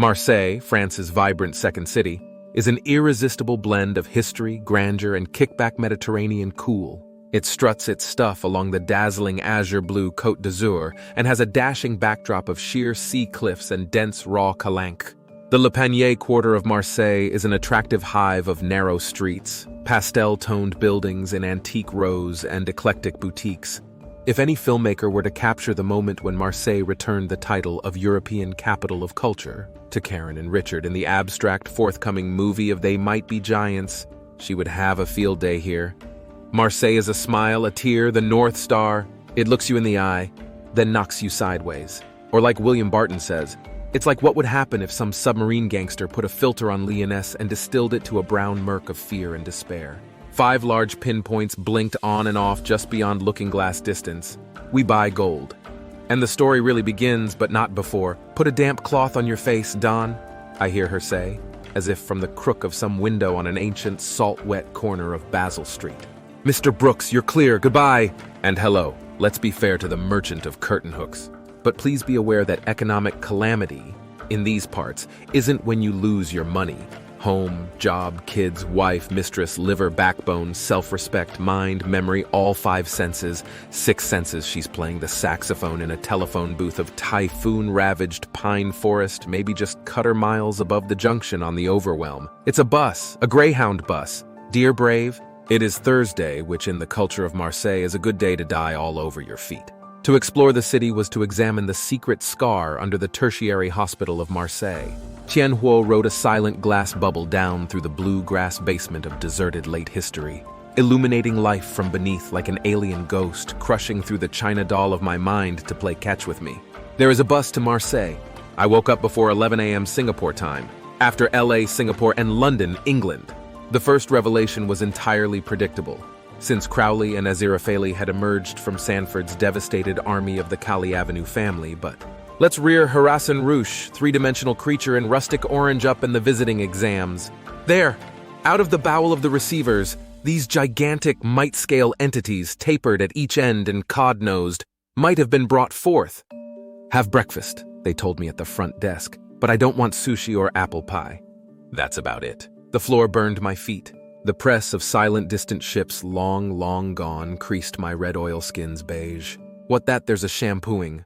Marseille, France's vibrant second city, is an irresistible blend of history, grandeur, and kickback Mediterranean cool. It struts its stuff along the dazzling azure-blue Côte d'Azur and has a dashing backdrop of sheer sea cliffs and dense raw calanque. The Le Panier quarter of Marseille is an attractive hive of narrow streets, pastel-toned buildings in antique rows, and eclectic boutiques. If any filmmaker were to capture the moment when Marseille returned the title of European Capital of Culture to Karen and Richard in the abstract forthcoming movie of They Might Be Giants, she would have a field day here. Marseille is a smile, a tear, the North Star. It looks you in the eye, then knocks you sideways. Or like William Barton says, it's like what would happen if some submarine gangster put a filter on Lyonesse and distilled it to a brown murk of fear and despair. 5 large pinpoints blinked on and off just beyond looking-glass distance. We buy gold. And the story really begins, but not before. Put a damp cloth on your face, Don, I hear her say, as if from the crook of some window on an ancient, salt-wet corner of Basel Street. Mr. Brooks, you're clear, goodbye! And hello, let's be fair to the merchant of curtain hooks. But please be aware that economic calamity, in these parts, isn't when you lose your money. Home, job, kids, wife, mistress, liver, backbone, self-respect, mind, memory, all 5 senses. 6 senses she's playing the saxophone in a telephone booth of typhoon-ravaged pine forest, maybe just cutter miles above the junction on the Overwhelm. It's a bus, a Greyhound bus. Dear Brave, it is Thursday, which in the culture of Marseille is a good day to die all over your feet. To explore the city was to examine the secret scar under the tertiary hospital of Marseille. Tianhuo rode a silent glass bubble down through the blue-grass basement of deserted late history, illuminating life from beneath like an alien ghost, crushing through the china doll of my mind to play catch with me. There is a bus to Marseille. I woke up before 11 a.m. Singapore time, after LA, Singapore, and London, England. The first revelation was entirely predictable, since Crowley and Aziraphale had emerged from Sanford's devastated army of the Cali Avenue family, but let's rear Harassan Rouge, 3-dimensional creature in rustic orange up in the visiting exams. There, out of the bowel of the receivers, these gigantic mite-scale entities, tapered at each end and cod-nosed, might have been brought forth. Have breakfast, they told me at the front desk, but I don't want sushi or apple pie. That's about it. The floor burned my feet. The press of silent distant ships long, long gone creased my red oilskins beige. What that there's a shampooing.